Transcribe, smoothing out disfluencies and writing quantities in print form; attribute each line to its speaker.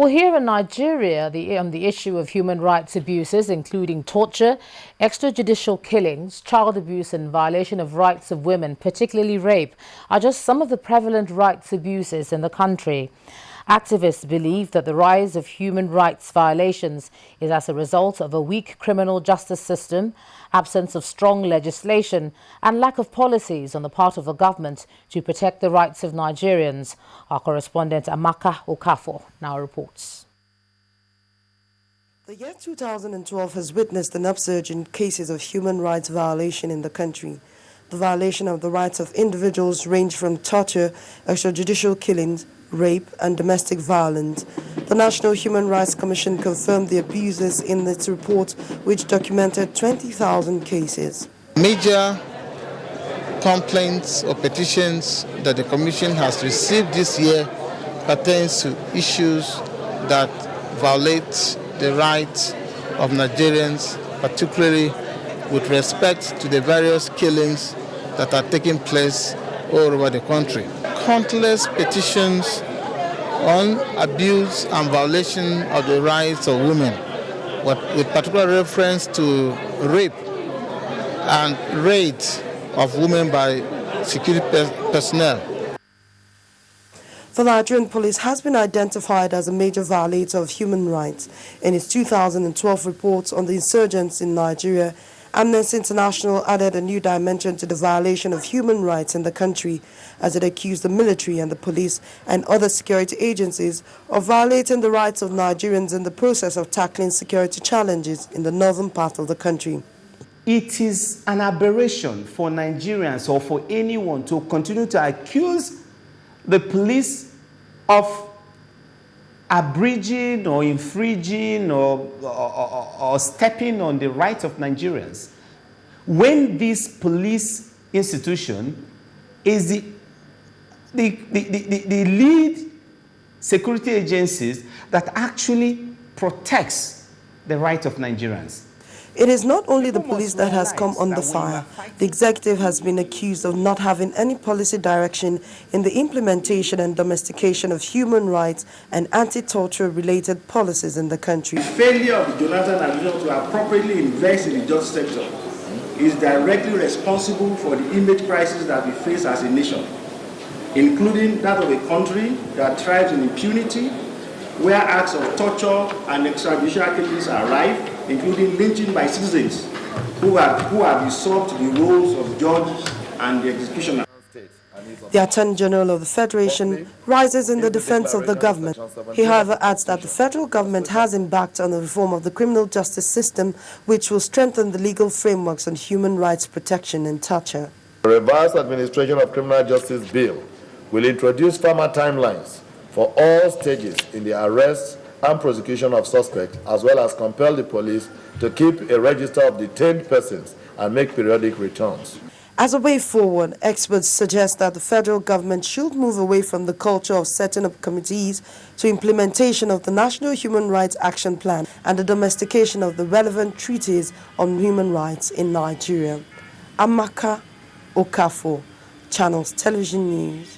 Speaker 1: Well, here in Nigeria, on the issue of human rights abuses, including torture, extrajudicial killings, child abuse and violation of rights of women, particularly rape, are just some of the prevalent rights abuses in the country. Activists believe that the rise of human rights violations is as a result of a weak criminal justice system, absence of strong legislation, and lack of policies on the part of the government to protect the rights of Nigerians. Our correspondent Amaka Okafor now reports.
Speaker 2: The year 2012 has witnessed an upsurge in cases of human rights violation in the country. The violation of the rights of individuals range from torture, extrajudicial killings, rape and domestic violence. The National Human Rights Commission confirmed the abuses in its report, which documented 20,000 cases.
Speaker 3: Major complaints or petitions that the Commission has received this year pertains to issues that violate the rights of Nigerians, particularly with respect to the various killings that are taking place all over the country. Countless petitions on abuse and violation of the rights of women, with particular reference to rape and rape of women by security personnel.
Speaker 2: The Nigerian police has been identified as a major violator of human rights. In its 2012 report on the insurgents in Nigeria, Amnesty International added a new dimension to the violation of human rights in the country, as it accused the military and the police and other security agencies of violating the rights of Nigerians in the process of tackling security challenges in the northern part of the country.
Speaker 4: It is an aberration for Nigerians or for anyone to continue to accuse the police of abridging or infringing or stepping on the rights of Nigerians, when this police institution is the lead security agencies that actually protects the rights of Nigerians.
Speaker 2: It is not only the police that has come under fire. The executive has been accused of not having any policy direction in the implementation and domestication of human rights and anti-torture related policies in the country.
Speaker 5: The failure of the Jonathan administration to appropriately invest in the justice sector is directly responsible for the image crisis that we face as a nation, including that of a country that thrives in impunity, where acts of torture and extrajudicial killings are rife, including lynching by citizens who have usurped the roles of judge and the executioner.
Speaker 2: The Attorney General of the Federation rises in the defense of the government. He, however, adds that the federal government has embarked on a reform of the criminal justice system, which will strengthen the legal frameworks on human rights protection and torture.
Speaker 6: The revised administration of criminal justice bill will introduce firmer timelines for all stages in the arrest and prosecution of suspects, as well as compel the police to keep a register of detained persons and make periodic returns.
Speaker 2: As a way forward, experts suggest that the federal government should move away from the culture of setting up committees to implementation of the National Human Rights Action Plan and the domestication of the relevant treaties on human rights in Nigeria. Amaka Okafor, Channels Television News.